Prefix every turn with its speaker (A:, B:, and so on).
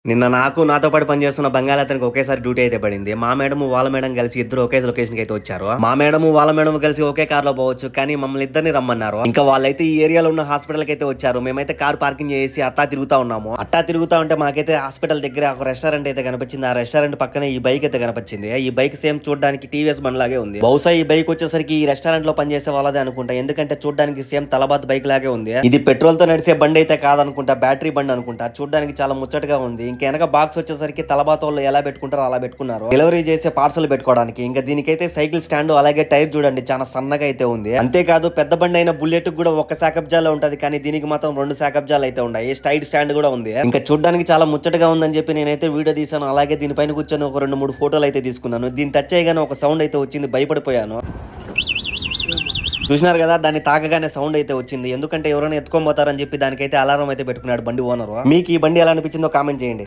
A: నిన్న నాతో పాటు పనిచేస్తున్న బంగాళాతనికి ఒకేసారి డ్యూటీ అయితే పడింది. మా మేడము, వాళ్ళ మేడం కలిసి ఇద్దరు ఒకే లొకేషన్‌కి అయితే వచ్చారు. మా మేడము, వాళ్ళ మేడం కలిసి ఒకే కార్‌లో పోవచ్చు. కానీ మమ్మల్ని ఇద్దరిని రమ్మన్నారు. ఇంకా వాళ్ళైతే ఈ ఏరియాలో ఉన్న హాస్పిటల్‌కి అయితే వచ్చారు. మేమైతే కార్ పార్కింగ్ చేసి అట్టా తిరుగుతా ఉన్నాము. అట్టా తిరుగుతా ఉంటే మాకైతే హాస్పిటల్ దగ్గర ఒక రెస్టారెంట్ అయితే కనిపించింది. ఆ రెస్టారెంట్ పక్కనే ఈ బైక్ అయితే కనిపించింది. ఈ బైక్ సేమ్ చూడడానికి టీవీఎస్ బండ్లాగే ఉంది. బహుశా ఈ బైక్ వచ్చేసరికి ఈ రెస్టారెంట్ లో పనిచేసే వాళ్ళదే అనుకుంటా. ఎందుకంటే చూడడానికి సేమ్ తలబాత్ బైక్ లాగే ఉంది. ఇది పెట్రోల్ తో నడిచే బండి అయితే కాదనుకుంటా, బ్యాటరీ బండి అనుకుంటా. చూడడానికి చాలా ముచ్చటగా ఉంది. ఇంకా వెనక బాక్స్ వచ్చేసరికి తలబాతోళ్ళు ఎలా పెట్టుకుంటారో అలా పెట్టుకున్నారు. డెలివరీ చేసే పార్సల్ పెట్టుకోవడానికి. ఇంకా దీనికైతే సైకిల్ స్టాండ్ అలాగే టైర్ చూడండి చాలా సన్నగా అయితే ఉంది. అంతేకాదు పెద్ద బండి అయిన బుల్లెట్ కూడా ఒక శాకబ్జాలో ఉంటది, కానీ దీనికి మాత్రం 2 శాకబ్జాలు అయితే ఉన్నాయి. స్టైడ్ స్టాండ్ కూడా ఉంది. ఇంకా చూడడానికి చాలా ముచ్చటగా ఉందని చెప్పి నేనైతే వీడియో తీసాను. అలాగే దీనిపైన కూర్చొని ఒక 2-3 ఫోటోలు అయితే తీసుకున్నాను. దీన్ని టచ్ చేయగానే ఒక సౌండ్ అయితే వచ్చింది, భయపడిపోయాను. చూసినారు కదా, దాన్ని తాకగానే సౌండ్ అయితే వచ్చింది. ఎందుకంటే ఎవరైనా ఎత్తుకొని పోతారని చెప్పి దానికైతే అలారం అయితే పెట్టుకున్నాడు బండి ఓనరు. మీకు ఈ బండి ఎలా అనిపించిందో కామెంట్ చేయండి.